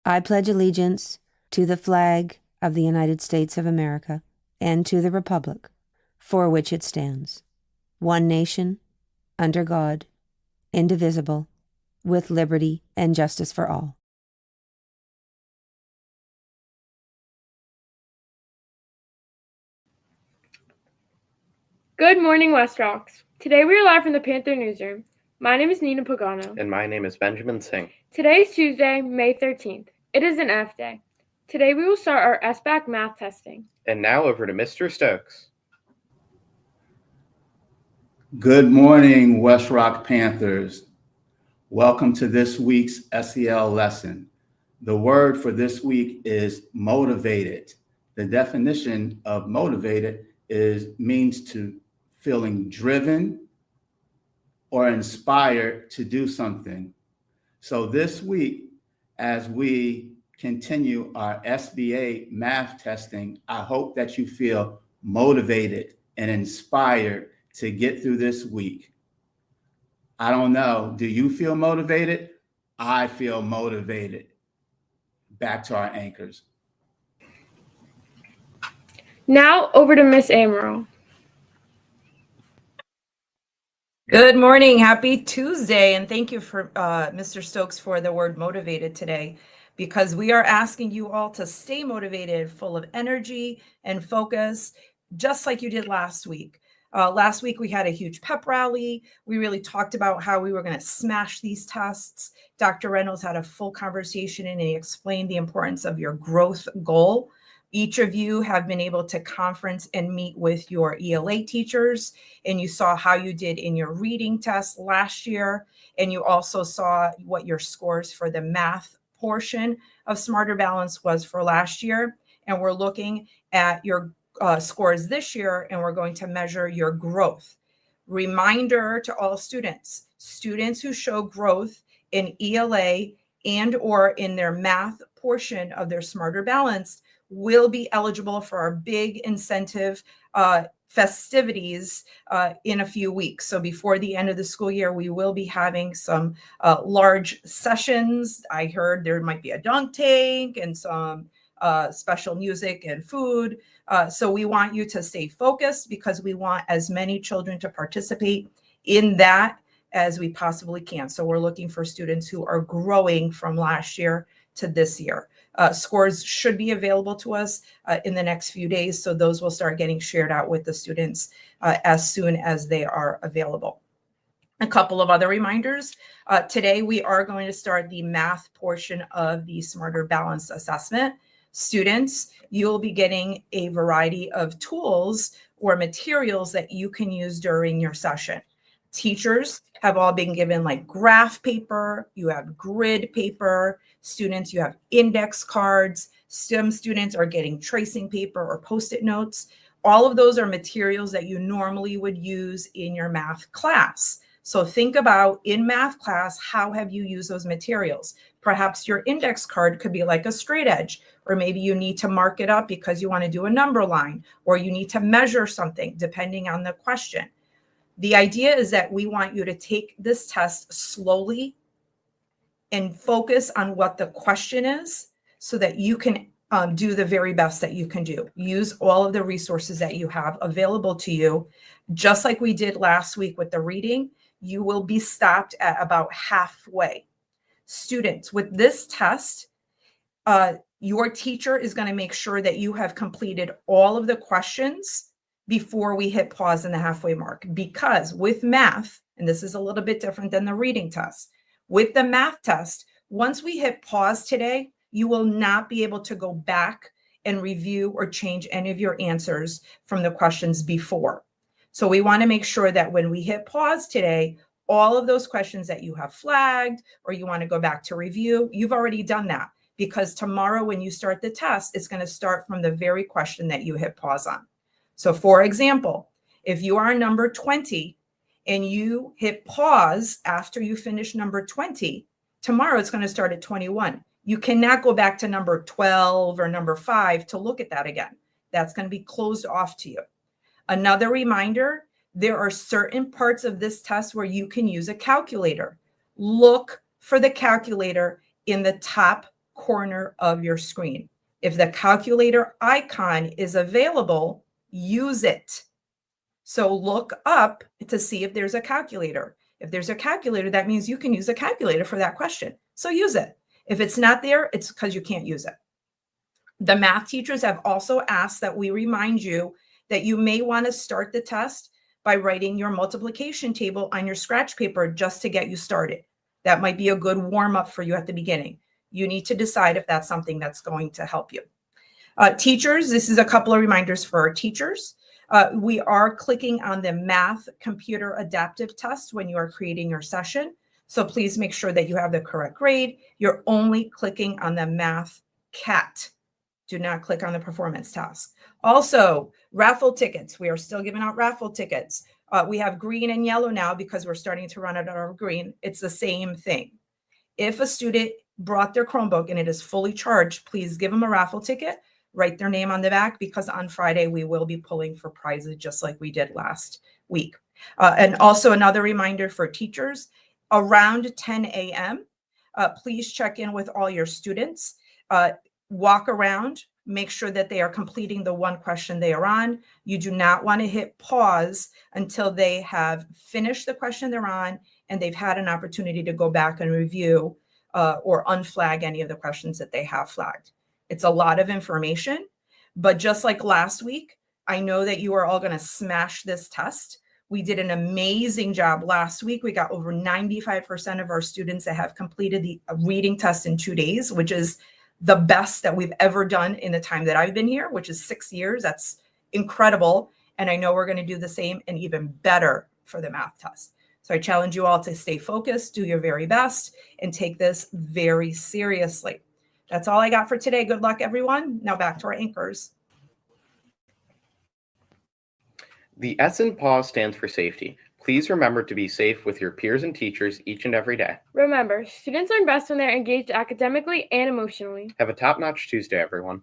I pledge allegiance to the flag of the United States of America and to the republic for which it stands, one nation, under God, indivisible, with liberty and justice for all. Good morning, West Rocks. Today we are live from the Panther newsroom. My name is Nina Pagano. And my name is Benjamin Singh. Today is Tuesday, May 13th. It is an F day. Today we will start our SBAC math testing. And now over to Mr. Stokes. Good morning, West Rock Panthers. Welcome to this week's SEL lesson. The word for this week is motivated. The definition of motivated means to feeling driven or inspired to do something. So this week, as we continue our SBA math testing, I hope that you feel motivated and inspired to get through this week. I don't know, do you feel motivated? I feel motivated. Back to our anchors. Now over to Miss Amaral. Good morning. Happy Tuesday. And thank you for Mr. Stokes for the word motivated today, because we are asking you all to stay motivated, full of energy and focus, just like you did last week. Last week, we had a huge pep rally. We really talked about how we were going to smash these tests. Dr. Reynolds had a full conversation and he explained the importance of your growth goal. Each of you have been able to conference and meet with your ELA teachers, and you saw how you did in your reading test last year. And you also saw what your scores for the math portion of Smarter Balance was for last year. And we're looking at your scores this year, and we're going to measure your growth. Reminder to all students who show growth in ELA and or in their math portion of their Smarter Balance will be eligible for our big incentive festivities in a few weeks. So before the end of the school year, we will be having some large sessions. I heard there might be a dunk tank and some special music and food. So we want you to stay focused, because we want as many children to participate in that as we possibly can. So we're looking for students who are growing from last year to this year. Scores should be available to us in the next few days. So those will start getting shared out with the students as soon as they are available. A couple of other reminders. Today, we are going to start the math portion of the Smarter Balance assessment. Students, you'll be getting a variety of tools or materials that you can use during your session. Teachers have all been given like graph paper, you have grid paper. Students, you have index cards. Some students are getting tracing paper or Post-it notes. All of those are materials that you normally would use in your math class. So think about, in math class, how have you used those materials? Perhaps your index card could be like a straight edge, or maybe you need to mark it up because you want to do a number line, or you need to measure something depending on the question. The idea is that we want you to take this test slowly and focus on what the question is, so that you can do the very best that you can do. Use all of the resources that you have available to you. Just like we did last week with the reading, you will be stopped at about halfway. Students, with this test, your teacher is going to make sure that you have completed all of the questions before we hit pause in the halfway mark. Because with math, and this is a little bit different than the reading test, with the math test, once we hit pause today, you will not be able to go back and review or change any of your answers from the questions before. So we want to make sure that when we hit pause today, all of those questions that you have flagged or you want to go back to review, you've already done that, because tomorrow when you start the test, it's going to start from the very question that you hit pause on. So for example, if you are number 20 and you hit pause after you finish number 20, tomorrow it's going to start at 21. You cannot go back to number 12 or number 5 to look at that again. That's going to be closed off to you. Another reminder, there are certain parts of this test where you can use a calculator. Look for the calculator in the top corner of your screen. If the calculator icon is available, use it. So look up to see if there's a calculator. If there's a calculator, that means you can use a calculator for that question. So use it. If it's not there, it's because you can't use it. The math teachers have also asked that we remind you that you may want to start the test by writing your multiplication table on your scratch paper just to get you started. That might be a good warm-up for you at the beginning. You need to decide if that's something that's going to help you. Teachers, this is a couple of reminders for our teachers. We are clicking on the math computer adaptive test when you are creating your session. So please make sure that you have the correct grade. You're only clicking on the math cat. Do not click on the performance task. Also, raffle tickets. We are still giving out raffle tickets. We have green and yellow now because we're starting to run out of green. It's the same thing. If a student brought their Chromebook and it is fully charged, please give them a raffle ticket. Write their name on the back because on Friday we will be pulling for prizes just like we did last week. And also another reminder for teachers, around 10 a.m., please check in with all your students. Walk around, make sure that they are completing the one question they are on. You do not want to hit pause until they have finished the question they're on and they've had an opportunity to go back and review or unflag any of the questions that they have flagged. It's a lot of information, but just like last week, I know that you are all going to smash this test. We did an amazing job last week. We got over 95% of our students that have completed the reading test in 2 days, which is the best that we've ever done in the time that I've been here, which is 6 years. That's incredible. And I know we're going to do the same and even better for the math test. So I challenge you all to stay focused, do your very best, and take this very seriously. That's all I got for today. Good luck, everyone. Now back to our anchors. The S in PAW stands for safety. Please remember to be safe with your peers and teachers each and every day. Remember, students learn best when they're engaged academically and emotionally. Have a top-notch Tuesday, everyone.